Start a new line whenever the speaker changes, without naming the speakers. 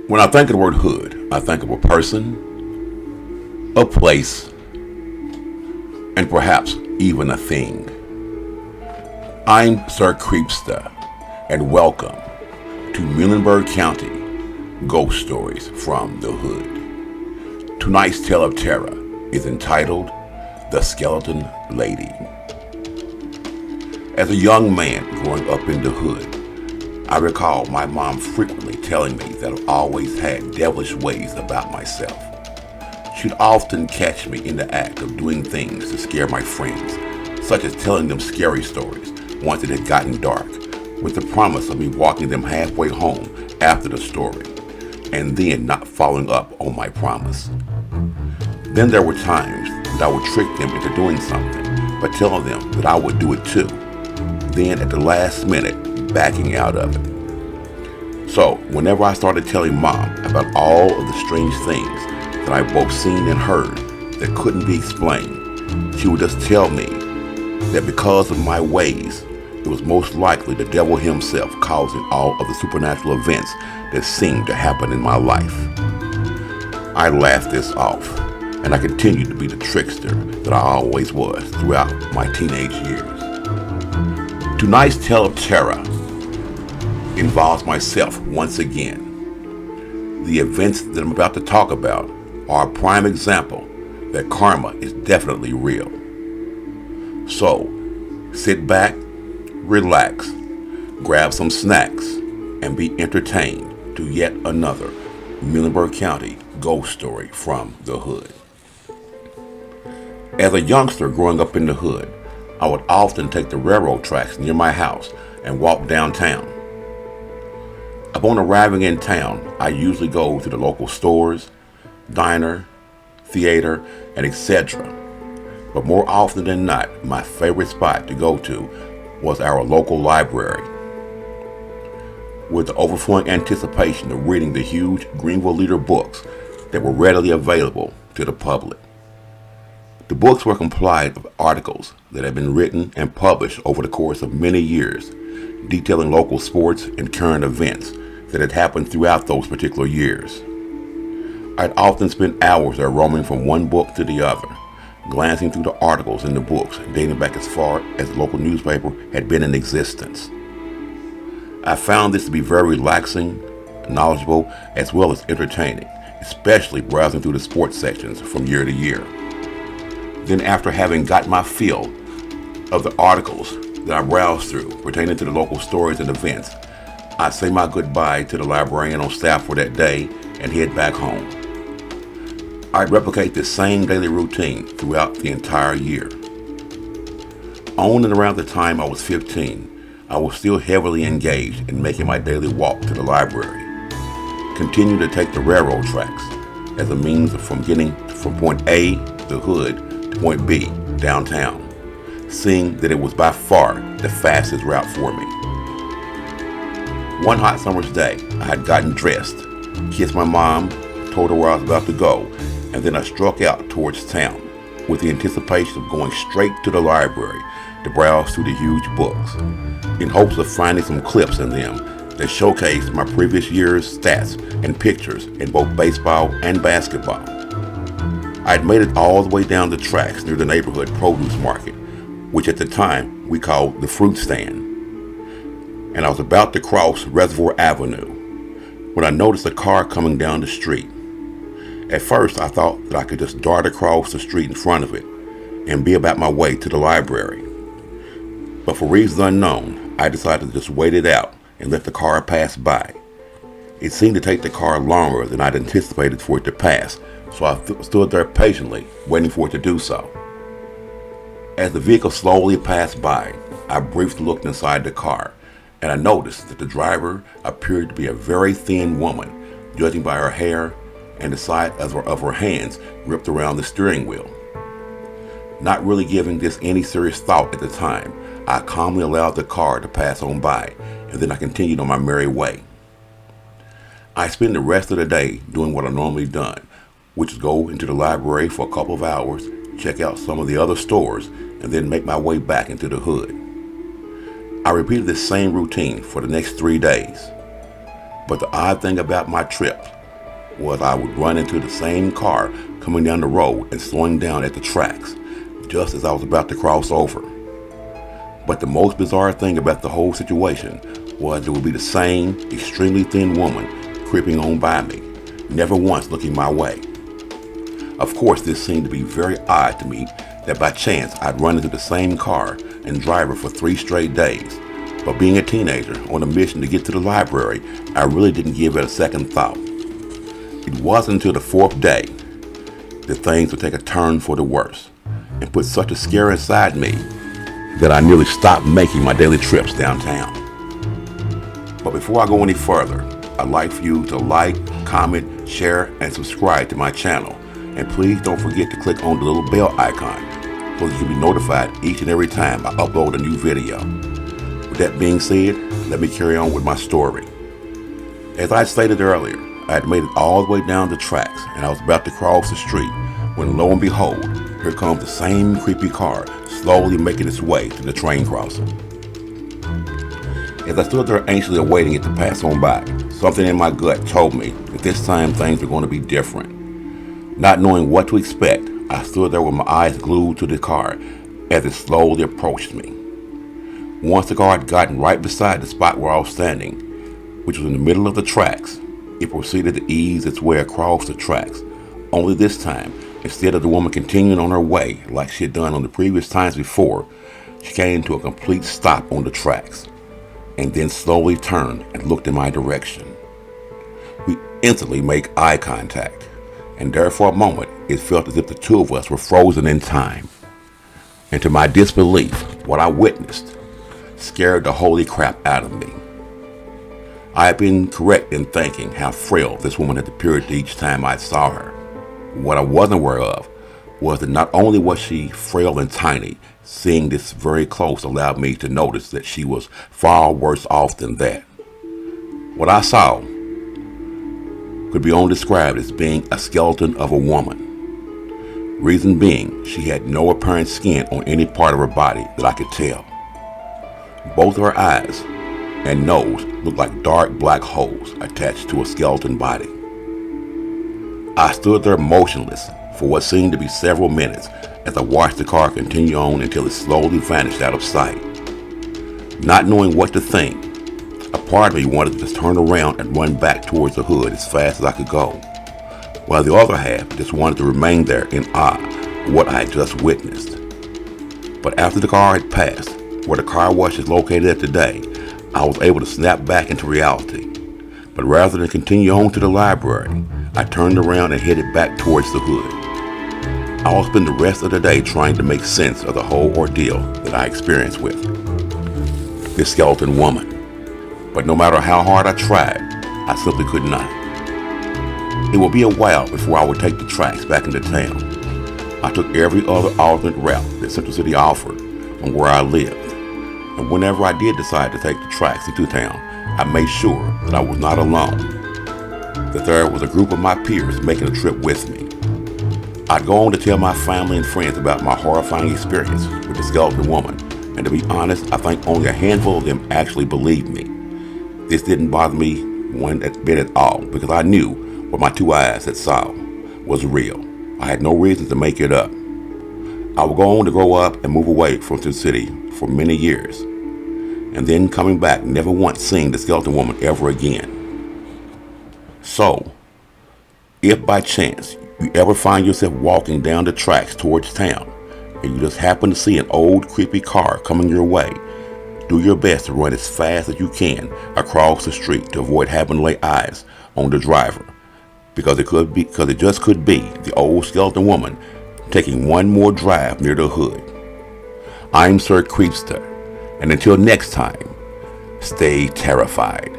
When I think of the word hood, I think of a person, a place, and perhaps even a thing. I'm Sir Creepsta, and welcome to Muhlenberg County Ghost Stories from the Hood. Tonight's tale of terror is entitled The Skeleton Lady. As a young man growing up in the hood, I recall my mom frequently telling me that I've always had devilish ways about myself. She'd often catch me in the act of doing things to scare my friends, such as telling them scary stories once it had gotten dark, with the promise of me walking them halfway home after the story, and then not following up on my promise. Then there were times that I would trick them into doing something, but telling them that I would do it too, then at the last minute, backing out of it. So, whenever I started telling Mom about all of the strange things that I both seen and heard that couldn't be explained, she would just tell me that because of my ways, it was most likely the devil himself causing all of the supernatural events that seemed to happen in my life. I laughed this off, and I continued to be the trickster that I always was throughout my teenage years. Tonight's tale of terror involves myself once again. The events that I'm about to talk about are a prime example that karma is definitely real. So, sit back, relax, grab some snacks, and be entertained to yet another Muhlenberg County ghost story from the hood. As a youngster growing up in the hood, I would often take the railroad tracks near my house and walk downtown. Upon arriving in town, I usually go to the local stores, diner, theater, and etc. But more often than not, my favorite spot to go to was our local library, with the overflowing anticipation of reading the huge Greenville Leader books that were readily available to the public. The books were comprised of articles that had been written and published over the course of many years, detailing local sports and current events that had happened throughout those particular years. I'd often spend hours there roaming from one book to the other, glancing through the articles in the books dating back as far as the local newspaper had been in existence. I found this to be very relaxing, knowledgeable, as well as entertaining, especially browsing through the sports sections from year to year. Then after having got my fill of the articles that I browsed through pertaining to the local stories and events, I'd say my goodbye to the librarian on staff for that day and head back home. I'd replicate this same daily routine throughout the entire year. On and around the time I was 15, I was still heavily engaged in making my daily walk to the library, continuing to take the railroad tracks as a means from getting from point A, the hood, to point B, downtown, seeing that it was by far the fastest route for me. One hot summer's day, I had gotten dressed, kissed my mom, told her where I was about to go, and then I struck out towards town with the anticipation of going straight to the library to browse through the huge books, in hopes of finding some clips in them that showcased my previous year's stats and pictures in both baseball and basketball. I had made it all the way down the tracks near the neighborhood produce market, which at the time we called the fruit stand, and I was about to cross Reservoir Avenue when I noticed a car coming down the street. At first, I thought that I could just dart across the street in front of it and be about my way to the library. But for reasons unknown, I decided to just wait it out and let the car pass by. It seemed to take the car longer than I'd anticipated for it to pass, so I stood there patiently, waiting for it to do so. As the vehicle slowly passed by, I briefly looked inside the car, and I noticed that the driver appeared to be a very thin woman, judging by her hair and the side of her hands ripped around the steering wheel. Not really giving this any serious thought at the time, I calmly allowed the car to pass on by, and then I continued on my merry way. I spent the rest of the day doing what I normally done, which is go into the library for a couple of hours, check out some of the other stores, and then make my way back into the hood. I repeated this same routine for the next 3 days. But the odd thing about my trip was I would run into the same car coming down the road and slowing down at the tracks, just as I was about to cross over. But the most bizarre thing about the whole situation was it would be the same extremely thin woman creeping on by me, never once looking my way. Of course, this seemed to be very odd to me that by chance I'd run into the same car and driver for 3 straight days. But being a teenager on a mission to get to the library, I really didn't give it a second thought. It wasn't until the 4th day that things would take a turn for the worse and put such a scare inside me that I nearly stopped making my daily trips downtown. But before I go any further, I'd like for you to like, comment, share, and subscribe to my channel. And please don't forget to click on the little bell icon so you can be notified each and every time I upload a new video. With that being said, let me carry on with my story. As I stated earlier, I had made it all the way down the tracks and I was about to cross the street when lo and behold, here comes the same creepy car slowly making its way to the train crossing. As I stood there anxiously awaiting it to pass on by, something in my gut told me that this time things were going to be different. Not knowing what to expect, I stood there with my eyes glued to the car as it slowly approached me. Once the car had gotten right beside the spot where I was standing, which was in the middle of the tracks, it proceeded to ease its way across the tracks. Only this time, instead of the woman continuing on her way like she had done on the previous times before, she came to a complete stop on the tracks and then slowly turned and looked in my direction. We instantly made eye contact, and there for a moment it felt as if the two of us were frozen in time. And to my disbelief, what I witnessed scared the holy crap out of me. I had been correct in thinking how frail this woman had appeared each time I saw her. What I wasn't aware of was that not only was she frail and tiny, seeing this very close allowed me to notice that she was far worse off than that. What I saw could be only described as being a skeleton of a woman. Reason being, she had no apparent skin on any part of her body that I could tell. Both of her eyes and nose looked like dark black holes attached to a skeleton body. I stood there motionless for what seemed to be several minutes as I watched the car continue on until it slowly vanished out of sight. Not knowing what to think, a part of me wanted to just turn around and run back towards the hood as fast as I could go, while the other half just wanted to remain there in awe of what I had just witnessed. But after the car had passed where the car wash is located at today, I was able to snap back into reality. But rather than continue on to the library, I turned around and headed back towards the hood. I will spend the rest of the day trying to make sense of the whole ordeal that I experienced with this skeleton woman. But no matter how hard I tried, I simply could not. It would be a while before I would take the tracks back into town. I took every other alternate route that Central City offered from where I lived. And whenever I did decide to take the tracks into town, I made sure that I was not alone, that there was a group of my peers making a trip with me. I'd go on to tell my family and friends about my horrifying experience with the skeleton woman, and to be honest, I think only a handful of them actually believed me. This didn't bother me one bit at all, because I knew what my 2 eyes had saw was real. I had no reason to make it up. I would go on to grow up and move away from the city for many years, and then coming back, never once seeing the skeleton woman ever again. So, if by chance you ever find yourself walking down the tracks towards town, and you just happen to see an old creepy car coming your way, do your best to run as fast as you can across the street to avoid having to lay eyes on the driver, because it just could be the old skeleton woman taking one more drive near the hood. I'm Sir Creepsta, and until next time, stay terrified.